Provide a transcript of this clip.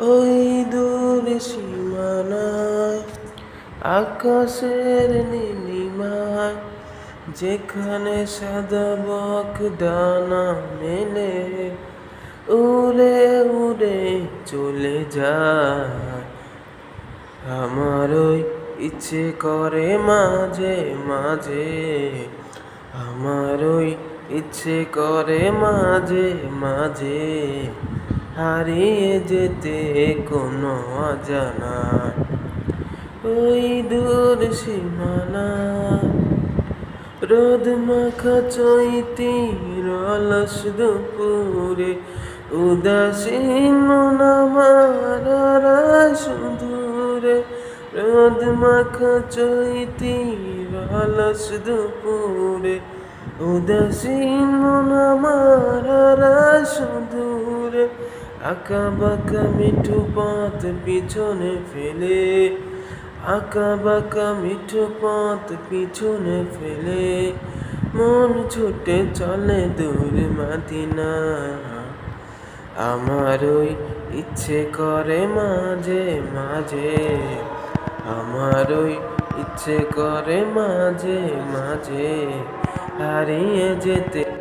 ওই দূর সীমানায় আকাশের নীলিমায় যেখানে সাদা বক ডানা মেলে উড়ে উড়ে চলে যায়। আমার ওই ইচ্ছে করে মাঝে মাঝে, আমার ওই ইচ্ছে করে মাঝে মাঝে হারিয়ে যেতে কোনো অজানা ওই দূর সীমানা। রোদ মাখা চৈতির অলস দুপুরে উদাসীন মন আমার সুদূরে। রোদ মাখা চৈতির অলস দুপুরে উদাসীন মন আমার সুদূরে। আঁকা বাঁকা মিঠু পথ পিছনে ফেলে, আঁকা বাঁকা মিঠু পথ পিছনে ফেলে মন ছুটে চলে দূর মদিনা। আমার ওই ইচ্ছে করে মাঝে মাঝে, আমার ওই ইচ্ছে করে মাঝে মাঝে হারিয়ে যেতে